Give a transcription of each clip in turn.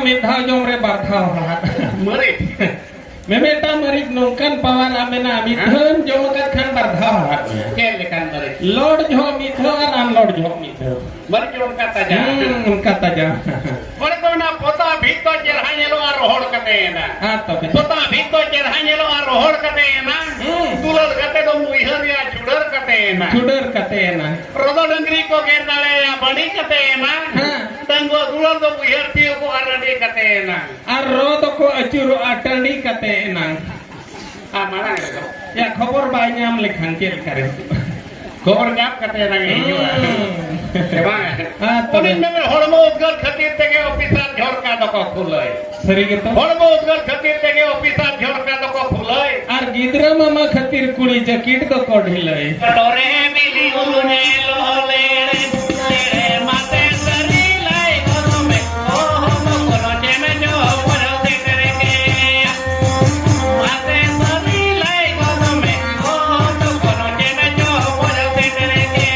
midhaw jom re barthaw merit memeta merit nongkan pawan amena midheun jom kat khan barthaw kelekan merit lord jom midhaw ar unlord jom midhaw merit jom kata ja kata ja ore kona pota bhito jerhanye lo ar rohor katena tobe pota bhito jerhanye lo ar rohor katena tulol kate do muihar ya chudar katena rodo dengri ko gerdale ya bani katena tanggo tulol do muihar tiu ko arani katena rodo ko achuru atani katena mana ya khobor bai nyam lekhan kel kare khobor nyam katena ngi Unin memang hormo udgar khatir tege ofisar jhorka doko khulai. Sari gitu. Hormo udgar khatir tege ofisar jhorka doko khulai. Ar gidra mama khatir kuli jakit ko kodhilai. Dore mili ulune lole mate sari lai kono me kono cheme jo kono tereke mate sari lai kono me kono cheme jo kono tereke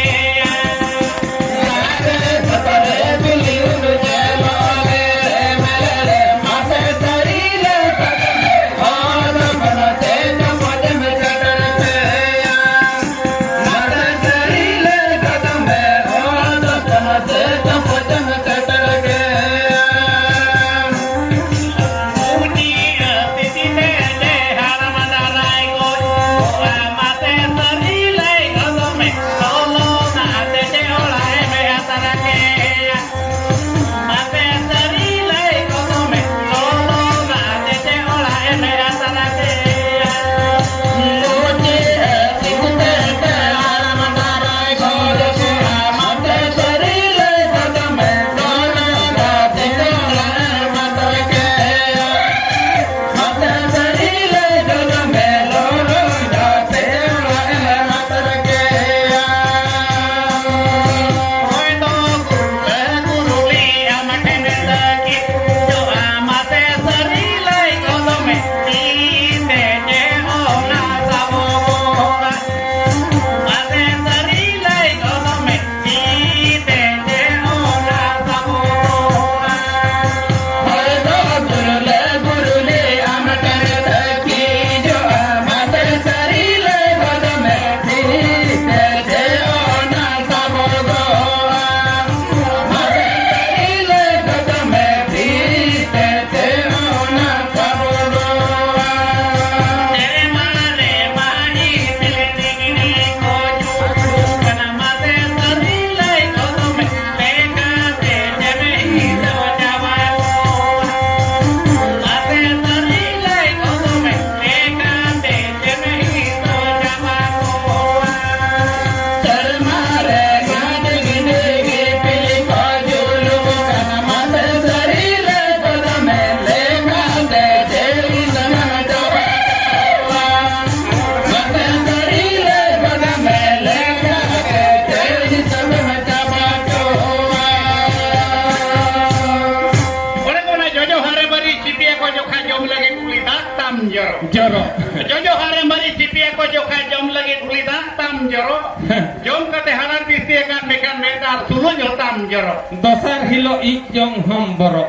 Joro. Jojo hari mari cipia ko jo ka jom lagi kulitan tam joro. Jom kate haran pistie kan mekan medar sulu jo tam joro. Dosar hilo ik jong hom boro.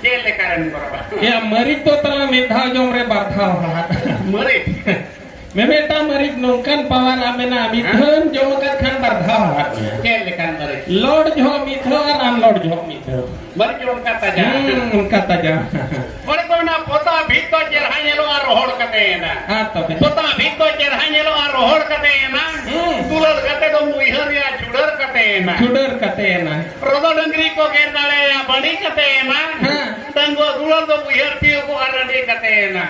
Jele karen boro. Ya merit to tala midhaw jom re barthaw Merit. memeta merit nongkan pawan amena midheun jom kat khan barthaw Jele kan merit. lord jom midhaw ar unlord jom midhaw Merit jom kata ja. kata ja Ore kona pota bhito jerhanye lo ar rohor katena. tobe Pota bhito jerhanye lo ar rohor katena. Tulol kate do muihar ya chudar katena. Rodo dengri ko gerdale ya bani katena. Tanggo tulol do muihar tiu ko arani katena.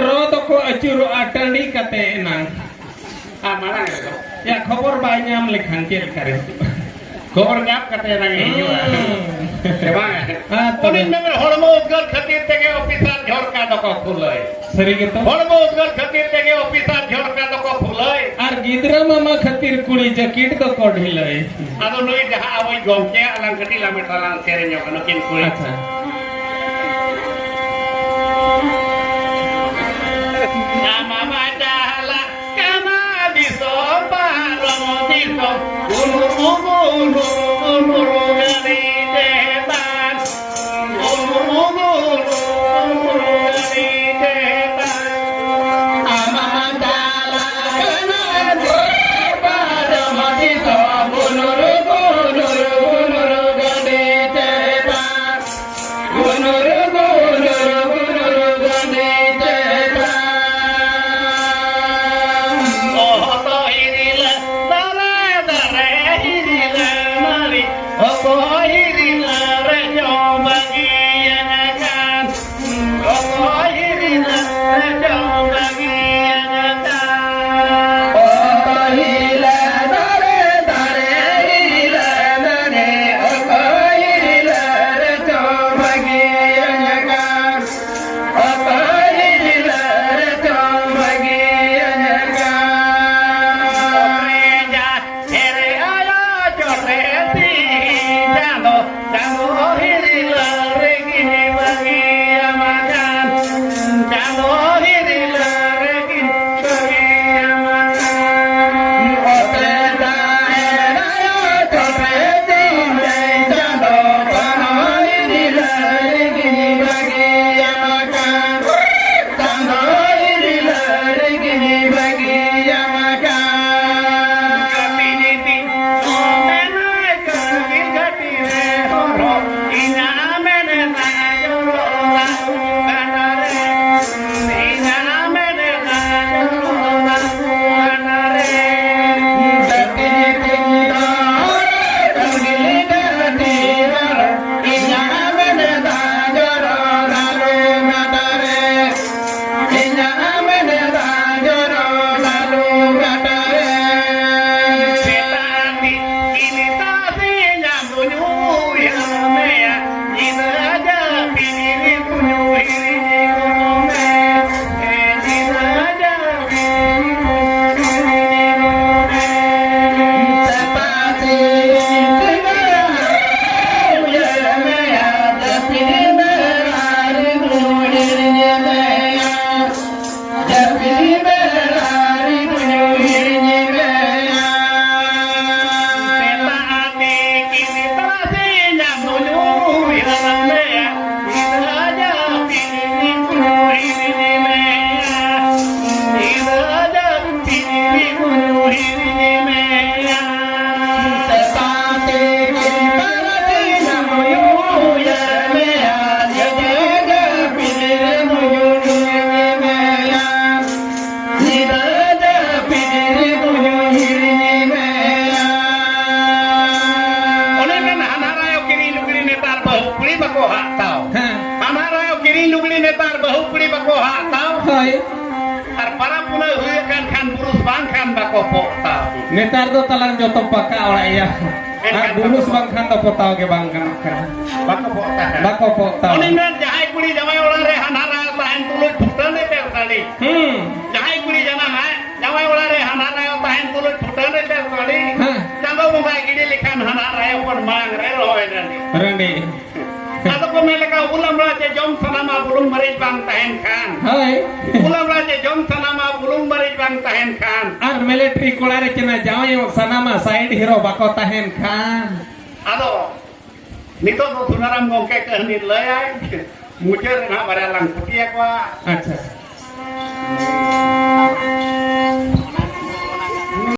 rodo ko achuru atani katena mana ya khobor bai nyam lekhan kel kare khobor nyam katena ngi Unin memang hormo udgar khatir tege ofisar jhorka doko khulai. Sari gitu. Hormo udgar khatir tege ofisar jhorka doko khulai. Ar gidra mama khatir kuli jakit ko kodhilai. Ado noi jaha awai gongke alang keti lame talang serenyo kano kin kuli. Acha. Nama majalah kama diso baromo diso guru gari depan guru Netar do talang joto paka orang ya. Burus bangkan do potau ke bangkan. Bako potau. Oni men jahai kuli jamai orang re hanara tahan tulut putan de ter kali. Jahai kuli jamai orang re hanara tahan tulut putan de ter kali. Jangan mumbai gini likan hanara yang pun mang re loy nani. Rani. Atau pemeleka ulam raja jom sanama bulung maris bang tahan kan. Hai. Ulam raja jom sanama bulung maris bang tahan kan. Ar military kulare kena jawai sanama side hero bako tahan kan. Ado, nito to sunaram gongke kehenit leyai, mujer na baralang putih kwa. Acha.